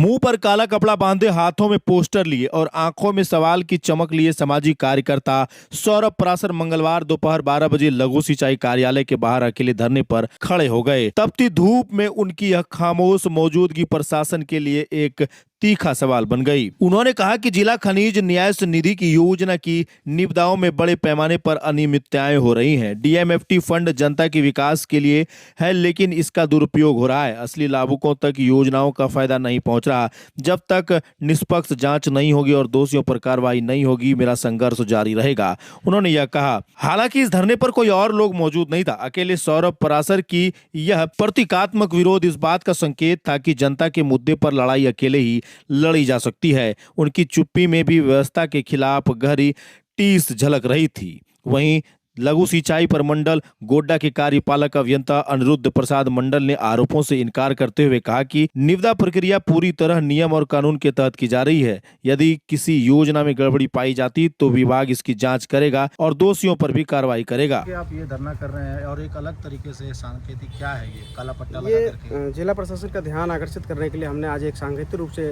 मुंह पर काला कपड़ा बांधे, हाथों में पोस्टर लिए और आंखों में सवाल की चमक लिए सामाजिक कार्यकर्ता सौरभ पराशर मंगलवार दोपहर 12 बजे लघु सिंचाई कार्यालय के बाहर अकेले धरने पर खड़े हो गए। तपती धूप में उनकी यह खामोश मौजूदगी प्रशासन के लिए एक तीखा सवाल बन गई। उन्होंने कहा कि जिला खनिज न्यास निधि की योजना की निविदाओं में बड़े पैमाने पर अनियमितताएं हो रही हैं। डीएमएफटी फंड जनता के विकास के लिए है, लेकिन इसका दुरुपयोग हो रहा है। असली लाभुकों तक योजनाओं का फायदा नहीं पहुंच रहा। जब तक निष्पक्ष जांच नहीं होगी और दोषियों पर कार्रवाई नहीं होगी, मेरा संघर्ष जारी रहेगा। उन्होंने यह कहा। हालांकि इस धरने पर कोई और लोग मौजूद नहीं था। अकेले सौरभ पराशर की यह प्रतीकात्मक विरोध इस बात का संकेत था कि जनता के मुद्दे पर लड़ाई अकेले ही लड़ी जा सकती है। उनकी चुप्पी में भी व्यवस्था के खिलाफ गहरी टीस झलक रही थी। वहीं लघु सिंचाई प्रमंडल गोड्डा के कार्यपालक अभियंता अनिरुद्ध प्रसाद मंडल ने आरोपों से इनकार करते हुए कहा कि निविदा प्रक्रिया पूरी तरह नियम और कानून के तहत की जा रही है। यदि किसी योजना में गड़बड़ी पाई जाती तो विभाग इसकी जांच करेगा और दोषियों पर भी कार्रवाई करेगा। आप ये धरना कर रहे हैं और एक अलग तरीके से सांकेतिक क्या है ये काला पट्टा लगा करके जिला प्रशासन का ध्यान आकर्षित करने के लिए हमने आज एक सांकेतिक रूप से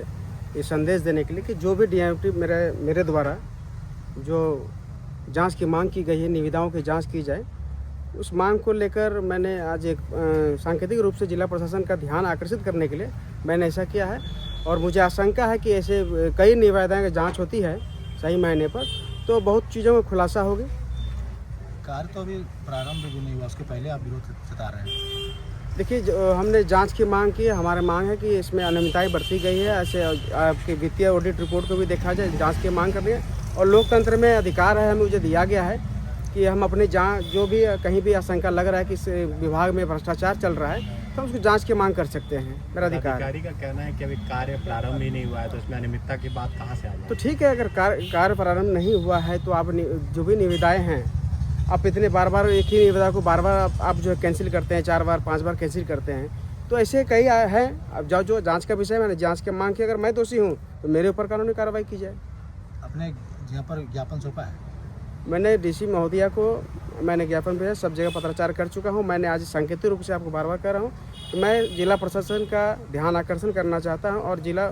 ये संदेश देने के लिए कि जो भी डीएमएफटी मेरे द्वारा जो जांच की मांग की गई है, निविदाओं की जांच की जाए, उस मांग को लेकर मैंने आज एक सांकेतिक रूप से जिला प्रशासन का ध्यान आकर्षित करने के लिए मैंने ऐसा किया है। और मुझे आशंका है कि ऐसे कई निविदाओं की जांच होती है सही मायने पर, तो बहुत चीज़ों में खुलासा होगी। कार्य तो अभी प्रारंभ भी नहीं हुआ, उसके पहले आप विरोध जता रहे हैं। देखिए, हमने जांच की मांग की है। हमारी मांग है कि इसमें अनियमितताएं बरती गई है। ऐसे आपके वित्तीय ऑडिट रिपोर्ट को भी देखा जाए, जांच की मांग कर रही है। और लोकतंत्र में अधिकार है, हमें मुझे दिया गया है कि हम अपने जांच जो भी कहीं भी आशंका लग रहा है कि इस विभाग में भ्रष्टाचार चल रहा है, तो हम उसकी जांच की मांग कर सकते हैं। मेरा अधिकार है। अधिकारी का कहना है कि अभी कार्य प्रारंभ ही नहीं हुआ है, तो इसमें अनियमितता की बात कहाँ से आ जाए? तो ठीक है, अगर कार्य प्रारंभ नहीं हुआ है तो आप जो भी निविदाएँ हैं, आप इतने बार एक ही निविदा को बार आप जो है कैंसिल करते हैं, 4 बार 5 बार कैंसिल करते हैं, तो ऐसे कई हैं। अब जो जांच का विषय, मैंने जांच की मांग की। अगर मैं दोषी हूँ तो मेरे ऊपर कानूनी कार्रवाई की जाए। अपने यहाँ पर ज्ञापन सौंपा है? मैंने डीसी महोदया को मैंने ज्ञापन भेजा, सब जगह पत्राचार कर चुका हूँ। मैंने आज सांकेतिक रूप से आपको बार कह रहा हूँ कि मैं जिला प्रशासन का ध्यान आकर्षण करना चाहता हूँ और जिला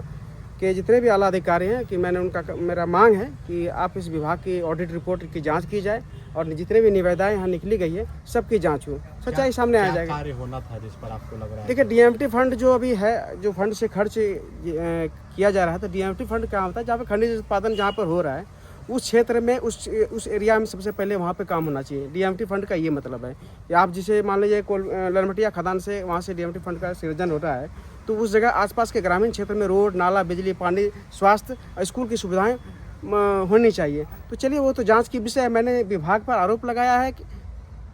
के जितने भी आला अधिकारी हैं कि मेरा मांग है कि आप इस विभाग की ऑडिट रिपोर्ट की जांच की जाए और जितने भी निविदाएं यहाँ निकली गई है सबकी जांच हो, सच्चाई सामने आ जाएगी। कार्य होना था जिस पर आपको लग रहा है? देखिए, डीएमएफटी फंड जो अभी है, जो फंड से खर्च किया जा रहा है, तो डीएमएफटी फंड क्या होता है? जहाँ पे खनिज उत्पादन जहाँ पर हो रहा है उस क्षेत्र में, उस एरिया में सबसे पहले वहाँ पे काम होना चाहिए। डीएमएफटी फंड का ये मतलब है कि आप जिसे मान लीजिए ललमटिया खदान से वहाँ से डीएमएफटी फंड का सृजन हो रहा है, तो उस जगह आसपास के ग्रामीण क्षेत्र में रोड, नाला, बिजली, पानी, स्वास्थ्य, स्कूल की सुविधाएं होनी चाहिए। तो चलिए, वो तो जांच की विषय है। मैंने विभाग पर आरोप लगाया है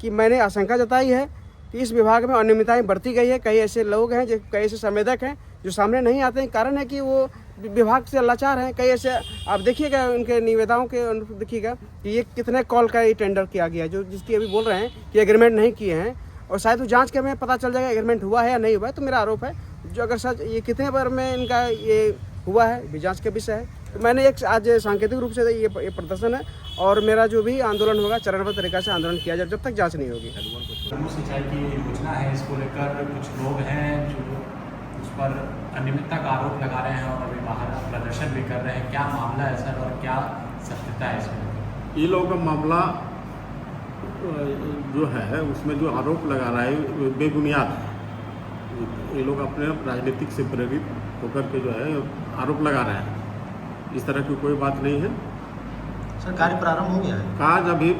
कि मैंने आशंका जताई है कि इस विभाग में अनियमितताएं बरती गई है। कई ऐसे लोग हैं, कई ऐसे संवेदक हैं जो सामने नहीं आते हैं। कारण है कि वो विभाग से लाचार हैं। कई ऐसे आप देखिएगा, उनके निविदाओं के देखिएगा कि ये कितने कॉल का ये टेंडर किया गया, जो जिसकी अभी बोल रहे हैं कि एग्रीमेंट नहीं किए हैं, और शायद वो जांच के में पता चल जाएगा एग्रीमेंट हुआ है या नहीं हुआ है। तो मेरा आरोप है, जो अगर सच ये कितने बार में इनका ये हुआ है, भी जांच का विषय है। तो मैंने एक आज सांकेतिक रूप से ये प्रदर्शन है और मेरा जो भी आंदोलन होगा चरणबद्ध तरीका से आंदोलन किया जाए जब तक जांच नहीं होगी। लघु सिंचाई की योजना है, इसको लेकर कुछ लोग हैं जो उस पर अनियमितता का आरोप लगा रहे हैं और अभी बाहर प्रदर्शन भी कर रहे हैं। क्या मामला है सर और क्या सत्यता है इसमें? ये लोगों का मामला जो है उसमें जो आरोप लगा रहा है बेबुनियाद है। ये लोग अपने राजनीतिक से प्रेरित होकर के जो है आरोप लगा रहे हैं। इस तरह की कोई बात नहीं है। सर, कार्य प्रारंभ हो गया है? कार्य अभी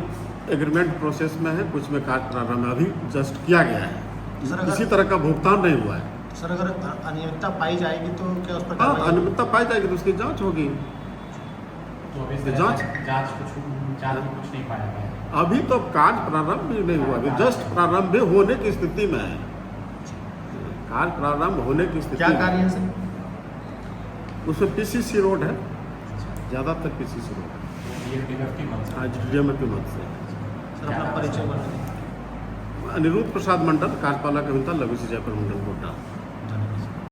एग्रीमेंट प्रोसेस में है, कुछ में कार्य प्रारंभ अभी जस्ट किया गया है। किसी तरह का भुगतान नहीं हुआ है। सर, अगर अनियमितता पाई जाएगी तो क्या उस पर? हाँ, अनियमितता पाई जाएगी तो उसकी जांच होगी। तो अभी जांच कुछ नहीं पाया गया। अभी तो कार्य प्रारंभ भी नहीं हुआ, अभी जस्ट प्रारंभ होने की स्थिति में है। कार्य प्रारंभ होने की स्थिति। क्या कार्य है सर? उसमें पीसीसी रोड है, ज़्यादातर पीसीसी रोड है। आज डीएमएफटी मत से। सर, अपना परिचय बताइए। अनिरुद्ध प्रसाद मंडल, कार्यपालक अभियंता लघु सिंचाई प्रमंडल गोड्डा।